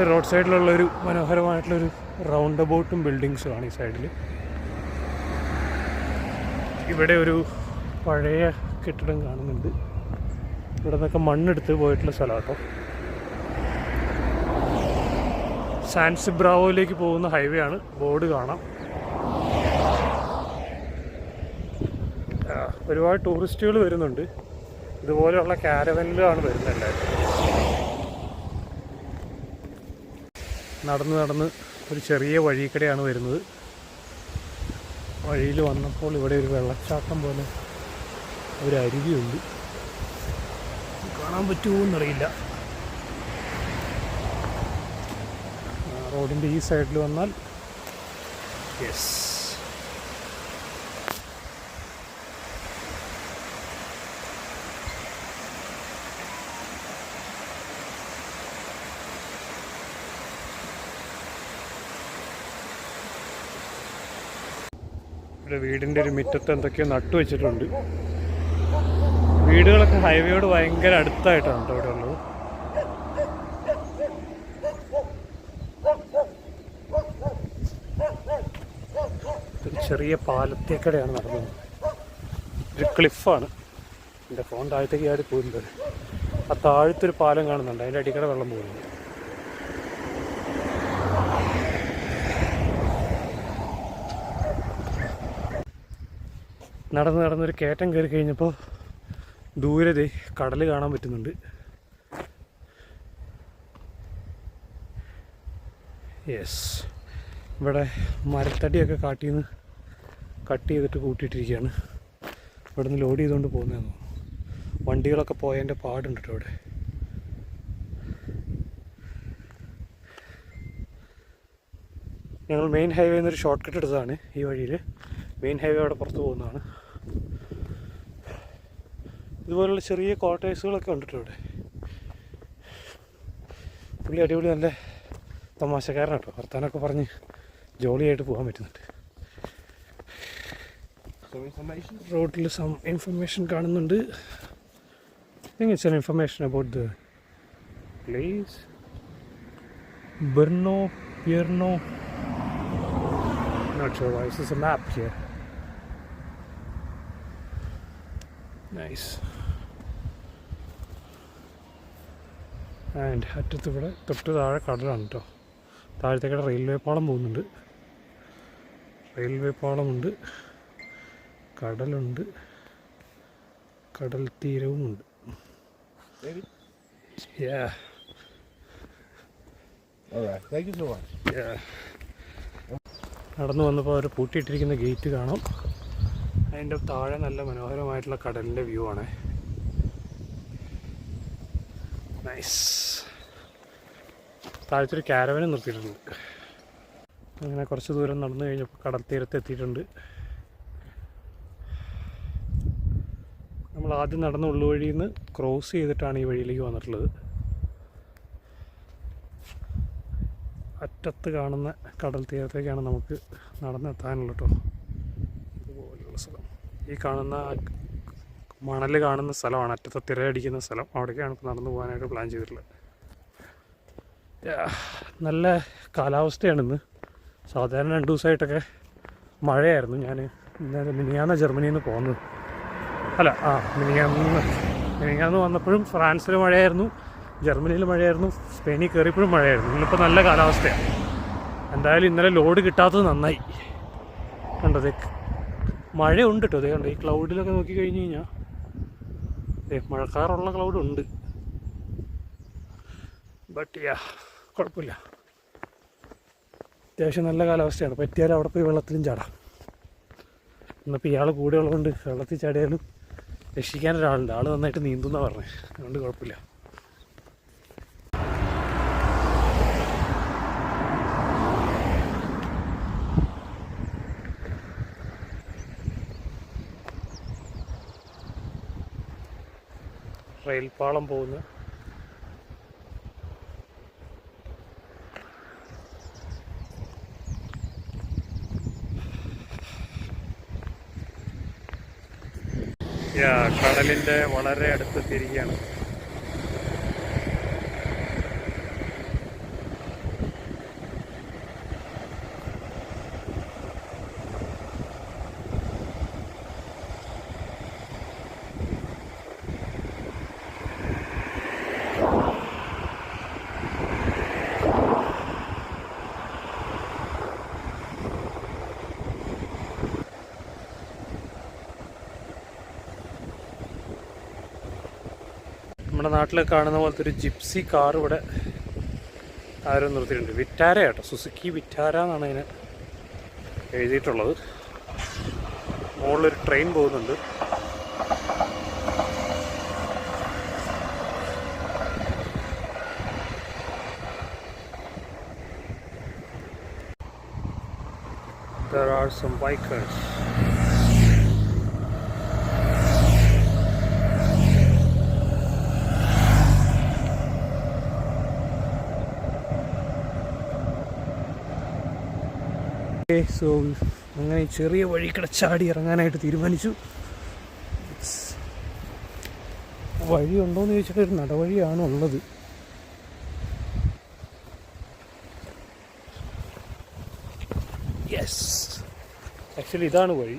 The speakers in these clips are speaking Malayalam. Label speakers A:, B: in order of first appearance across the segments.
A: റോഡ് സൈഡിലുള്ളൊരു മനോഹരമായിട്ടുള്ളൊരു റൗണ്ട് അബൌട്ടും ബിൽഡിങ്സുമാണ് ഈ സൈഡിൽ. ഇവിടെ ഒരു പഴയ കെട്ടിടം കാണുന്നുണ്ട്. ഇവിടെ നിന്നൊക്കെ മണ്ണെടുത്ത് പോയിട്ടുള്ള സ്ഥലം കേട്ടോ. സാൻ സിബ്രാവോയിലേക്ക് പോകുന്ന ഹൈവേ ആണ്. ബോർഡ് കാണാം. ഒരുപാട് ടൂറിസ്റ്റുകൾ വരുന്നുണ്ട്. ഇതുപോലെയുള്ള കാരവനിലാണ് വരുന്നത് എല്ലാവരും. നടന്ന് ഒരു ചെറിയ വഴിക്കടെയാണ് വരുന്നത്. വഴിയിൽ വന്നപ്പോൾ ഇവിടെ ഒരു വെള്ളച്ചാട്ടം പോലെ ഒരു അരുവിയുണ്ട്. കാണാൻ പറ്റുമോ എന്നറിയില്ല. റോഡിൻ്റെ ഈ സൈഡിൽ വന്നാൽ യെസ്, ഇവിടെ വീടിൻ്റെ ഒരു മുറ്റത്ത് എന്തൊക്കെയോ നട്ടു വെച്ചിട്ടുണ്ട്. വീടുകളൊക്കെ ഹൈവേയോട് ഭയങ്കര അടുത്തായിട്ടാണ് കേട്ടോ ഇവിടെ ഉള്ളത്. ഒരു ചെറിയ പാലത്തേക്കടെയാണ് നടന്നത്. ഒരു ക്ലിഫാണ്. എൻ്റെ ഫോൺ താഴത്തേക്ക് ആടി പോകുന്നത്. ആ താഴത്തൊരു പാലം കാണുന്നുണ്ട്. അതിൻ്റെ അടിക്കടെ വെള്ളം പോകുന്നുണ്ട്. നടന്നൊരു കയറ്റം കയറി കഴിഞ്ഞപ്പോൾ ദൂരെ കടൽ കാണാൻ പറ്റുന്നുണ്ട്. യെസ്, ഇവിടെ മരത്തടിയൊക്കെ കാട്ടിൽ കട്ട് ചെയ്തിട്ട് കൂട്ടിയിട്ടിരിക്കുകയാണ്. ഇവിടെ നിന്ന് ലോഡ് ചെയ്തുകൊണ്ട് പോകുന്നതെന്നോ. വണ്ടികളൊക്കെ പോയതിൻ്റെ പാടുണ്ട് കേട്ടോ ഇവിടെ. ഞങ്ങൾ മെയിൻ ഹൈവേയിൽ നിന്നൊരു ഷോർട്ട് കട്ട് എടുത്തതാണ്. ഈ വഴിയിൽ മെയിൻ ഹൈവേ അവിടെ പുറത്ത് പോകുന്നതാണ്. ഇതുപോലുള്ള ചെറിയ ക്വാർട്ടേഴ്സുകളൊക്കെ ഉണ്ട് ഇവിടെ. പുള്ളി അടിപൊളി നല്ല തമാശക്കാരനാണ് കേട്ടോ. വർത്താനൊക്കെ പറഞ്ഞ് ജോളിയായിട്ട് പോകാൻ പറ്റുന്നുണ്ട്. റോഡിൽ സം ഇൻഫർമേഷൻ കാണുന്നുണ്ട്. It's an information about the place. ബെർണോ പിയർണോ. Not sure why. This is a map here. Nice. And അറ്റത്ത് ഇവിടെ തൊട്ട് താഴെ കടലാണ് കേട്ടോ. താഴത്തേക്കടെ റെയിൽവേ പാളം പോകുന്നുണ്ട്. റെയിൽവേ പാളമുണ്ട്, കടലുണ്ട്, കടൽ തീരവുമുണ്ട്. Yeah.
B: All right. Thank you so much.
A: Yeah. നടന്നു വന്നപ്പോൾ അവർ പൂട്ടിയിട്ടിരിക്കുന്ന ഗേറ്റ് കാണാം. അതിൻ്റെ താഴെ നല്ല മനോഹരമായിട്ടുള്ള കടലിൻ്റെ വ്യൂ ആണ്. നൈസ്. താഴത്തൊരു കാരവനും നിർത്തിയിട്ടുണ്ട്. അങ്ങനെ കുറച്ച് ദൂരം നടന്നു കഴിഞ്ഞപ്പോൾ കടൽ തീരത്ത് എത്തിയിട്ടുണ്ട്. നമ്മൾ ആദ്യം നടന്ന ഉള്ളുവഴിയിൽ നിന്ന് ക്രോസ് ചെയ്തിട്ടാണ് ഈ വഴിയിലേക്ക് വന്നിട്ടുള്ളത്. അറ്റത്ത് കാണുന്ന കടൽ തീരത്തേക്കാണ് നമുക്ക് നടന്നെത്താനുള്ളത് കേട്ടോ. ഇതുപോലുള്ള സ്ഥലം, ഈ കാണുന്ന മണൽ കാണുന്ന സ്ഥലമാണ് അറ്റത്ത് തിരയടിക്കുന്ന സ്ഥലം. അവിടേക്കാണ് ഇപ്പോൾ നടന്നു പോകാനായിട്ട് പ്ലാൻ ചെയ്തിട്ടുള്ളത്. നല്ല കാലാവസ്ഥയാണിന്ന്. സാധാരണ 2 ദിവസമായിട്ടൊക്കെ മഴയായിരുന്നു. ഞാൻ മിനിങ്ങാന്ന് ജർമ്മനിയിൽ നിന്ന് പോകുന്നത്. മിനിങ്ങാന്ന് വന്നപ്പോഴും ഫ്രാൻസിൽ മഴയായിരുന്നു, ജർമ്മനിയിൽ മഴയായിരുന്നു, സ്പെയിനിൽ കയറിയപ്പോഴും മഴയായിരുന്നു. ഇന്നിപ്പോൾ നല്ല കാലാവസ്ഥയാണ്. എന്തായാലും ഇന്നലെ ലോഡ് കിട്ടാത്തത് നന്നായി. കണ്ടത് മഴയുണ്ട് കേട്ടോ. അതേ കണ്ടോ, ഈ ക്ലൗഡിലൊക്കെ നോക്കി കഴിഞ്ഞ് കഴിഞ്ഞാൽ മഴക്കാറുള്ള ക്ലൗഡുണ്ട്. ബട്ട് കുഴപ്പമില്ല, അത്യാവശ്യം നല്ല കാലാവസ്ഥയാണ്. പറ്റിയാൽ അവിടെ പോയി വെള്ളത്തിലും ചാടാം. ഇന്നിപ്പോൾ ഇയാൾ കൂടെ ഉള്ളതുകൊണ്ട് വെള്ളത്തിൽ ചാടിയാലും രക്ഷിക്കാനൊരാളുണ്ട്. ആൾ നന്നായിട്ട് നീന്തുന്നാണ് പറഞ്ഞത്. അതുകൊണ്ട് കുഴപ്പമില്ല. റെയിൽപാളം പോകുന്നു. കടലിൻ്റെ വളരെ അടുത്തെത്തിയിരിക്കുകയാണ്. നമ്മുടെ നാട്ടിലൊക്കെ കാണുന്ന പോലത്തെ ഒരു ജിപ്സി കാർ ഇവിടെ ആരും നിർത്തിയിട്ടുണ്ട്. വിറ്റാര കേട്ടോ, സുസുക്കി വിറ്റാര എന്നാണ് അതിന് എഴുതിയിട്ടുള്ളത്. മുകളിലൊരു ട്രെയിൻ പോകുന്നുണ്ട്. There are some bikers. So അങ്ങനെ ചെറിയ വഴി ചാടി ഇറങ്ങാനായിട്ട് തീരുമാനിച്ചു. വഴി ഉണ്ടോയെന്ന് ചോദിച്ചാൽ ഒരു നടവഴിയാണ് ഉള്ളത്. യെസ്, ആക്ച്വലി ഇതാണ് വഴി.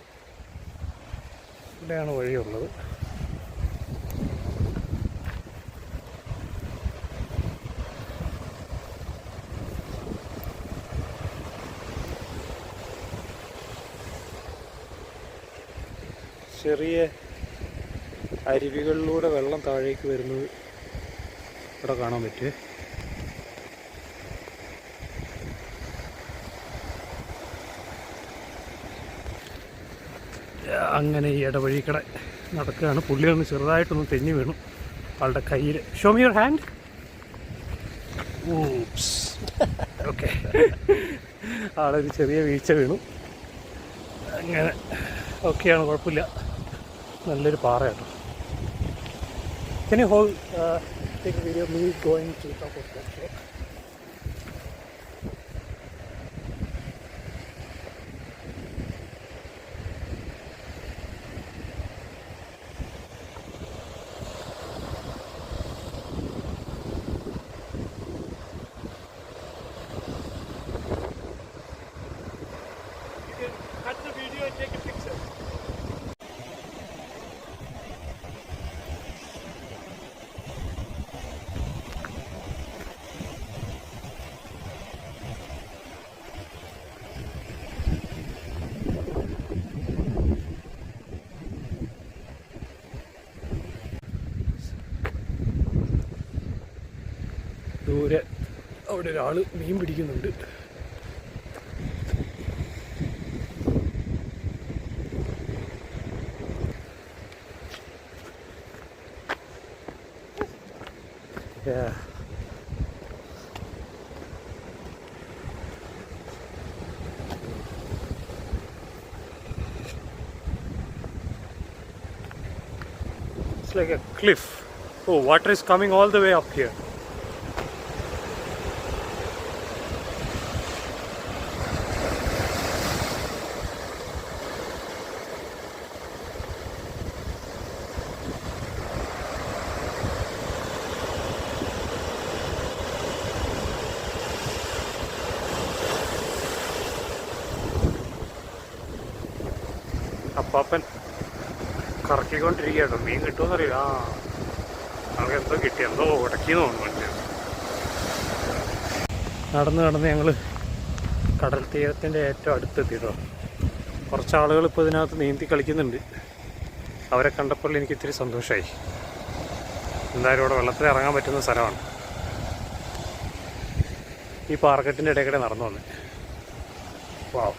A: ഇവിടെയാണ് വഴിയുള്ളത്. ചെറിയ അരുവികളിലൂടെ വെള്ളം താഴേക്ക് വരുന്നത് ഇവിടെ കാണാൻ പറ്റും. അങ്ങനെ ഈ ഇടവഴിക്കട നടക്കുകയാണ്. പുള്ളിയൊന്ന് ചെറുതായിട്ടൊന്ന് തെന്നി വീണു ആളുടെ കയ്യിൽ. Show me your hand. Ops, okay. ആളൊരു ചെറിയ വീഴ്ച വീണു. അങ്ങനെ ഓക്കെയാണ്, കുഴപ്പമില്ല. നല്ലൊരു പാറ കേട്ടോ. Can you hold take a video of me going to the top of that rock? You can cut the video and take a picture. ദൂരെ അവിടെ ഒരാൾ മീൻ പിടിക്കുന്നുണ്ട്. It's like a cliff. Oh, water is coming all the way up here. അപ്പാപ്പൻ കറക്കിക്കൊണ്ടിരിക്കുകയാട്ടോ. മീൻ കിട്ടുമെന്നറിയില്ല. നമുക്ക് എന്തോ കിട്ടി, എന്തോ ഉടക്കിയെന്ന് തോന്നുന്നു. നടന്ന് ഞങ്ങൾ കടൽ തീരത്തിൻ്റെ ഏറ്റവും അടുത്തെത്തിയിട്ടോ. കുറച്ച് ആളുകൾ ഇപ്പോൾ ഇതിനകത്ത് നീന്തി കളിക്കുന്നുണ്ട്. അവരെ കണ്ടപ്പോൾ എനിക്ക് ഇത്തിരി സന്തോഷമായി. എന്തായാലും ഇവിടെ വെള്ളത്തിൽ ഇറങ്ങാൻ പറ്റുന്ന സ്ഥലമാണ്. ഈ പാറക്കെട്ടിൻ്റെ ഇടയ്ക്കിടെ നടന്നു വന്ന്. വാവ്,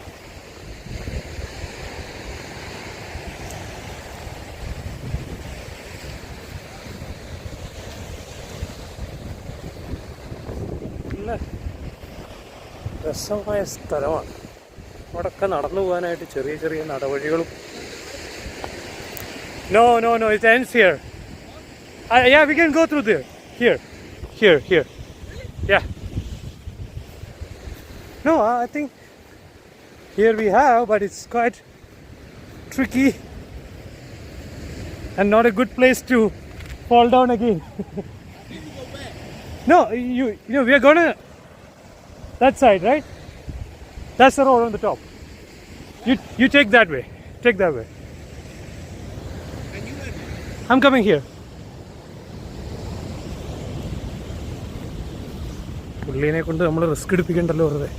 A: രസമായ സ്ഥലമാണ്. അവിടെയൊക്കെ നടന്നു പോകാനായിട്ട് ചെറിയ ചെറിയ നടവഴികളും. No, it ends here. Yeah, we can go through there. Here. Yeah. No, I think here we have, but it's quite tricky and not a good place to fall down again. No, you know, we are gonna that side, right? That's the road on the top. You take that way. Take that way. I'm coming here. പുള്ളീനെ കൊണ്ട് നമ്മൾ റിസ്ക് എടുപ്പിക്കണ്ടല്ലോ വെറുതെ.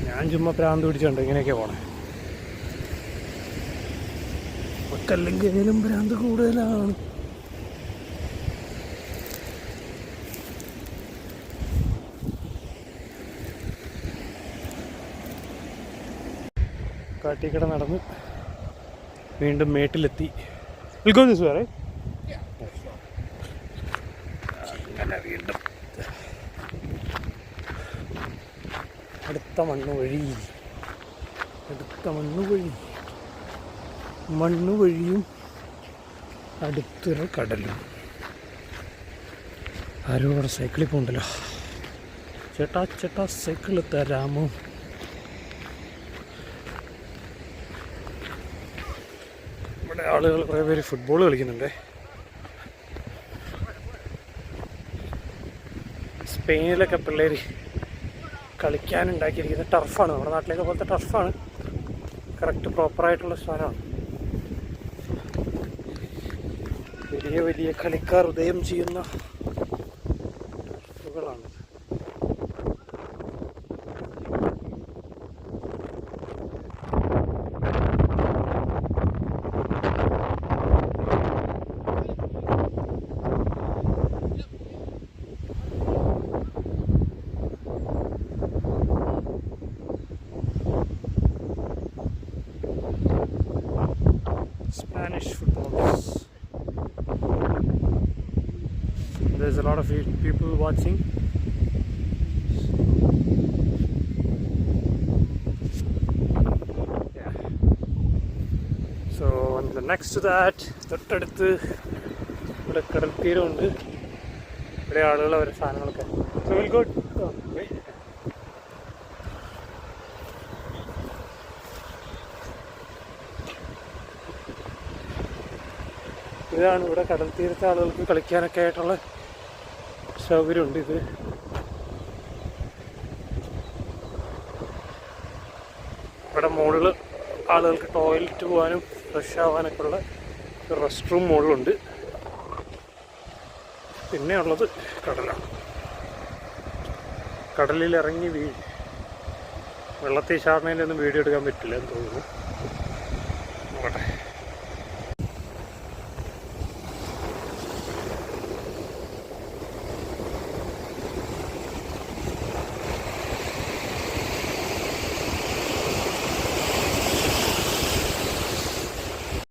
A: ഞാൻ ചുമ്മാ പ്രാന്ത് പിടിച്ചുണ്ട് ഇങ്ങനെയൊക്കെ പോണേ. നമുക്കല്ലെങ്കിൽ ഏതെങ്കിലും ഭ്രാന്ത് കൂടുതലാണ്. കാട്ടിക്കട നടന്ന് വീണ്ടും മേട്ടിലെത്തി. വിൽക്കോസ് വേറെ അങ്ങനെ വീണ്ടും അടുത്ത മണ്ണുവഴിയും അടുത്തൊരു കടലും. ആരോ അവിടെ സൈക്കിളിൽ പോകണ്ടല്ലോ. ചേട്ടാ സൈക്കിൾ തരാമോ? ഇവിടെ ആളുകൾ കുറേ പേര് ഫുട്ബോൾ കളിക്കുന്നുണ്ട്. സ്പെയിനിലൊക്കെ പിള്ളേർ കളിക്കാനുണ്ടാക്കിയിരിക്കുന്നത് ടർഫാണ്. നമ്മുടെ നാട്ടിലേക്ക് പോലത്തെ ടർഫാണ്. കറക്റ്റ് പ്രോപ്പറായിട്ടുള്ള സ്ഥലമാണ്. വലിയ വലിയ കളിക്കാർ ഉദയം ചെയ്യുന്ന ടർഫുകളാണ്. Spanish footballers. There's a lot of people watching. Yeah. So next to that, തൊട്ടടുത്ത് ഇവിടെ കടൽ തീരമുണ്ട്. ഇവിടെ ആളുകൾ അവരുടെ സാധനങ്ങളൊക്കെ. So we'll go. Okay. ഇതാണ് ഇവിടെ കടൽ തീരത്തെ ആളുകൾക്ക് കളിക്കാനൊക്കെ ആയിട്ടുള്ള സൗകര്യമുണ്ട്. ഇത് ഇവിടെ മുകളിൽ ആളുകൾക്ക് ടോയ്ലറ്റ് പോകാനും ഫ്രഷ് ആവാനൊക്കെ ഉള്ള റെസ്റ്റ് റൂം മുകളിലുണ്ട്. പിന്നെ ഉള്ളത് കടലാണ്. കടലിൽ ഇറങ്ങി വെള്ളത്തിൽ ചാടുന്നതിൻ്റെ ഒന്നും വീഡിയോ എടുക്കാൻ പറ്റില്ല എന്ന് തോന്നുന്നു.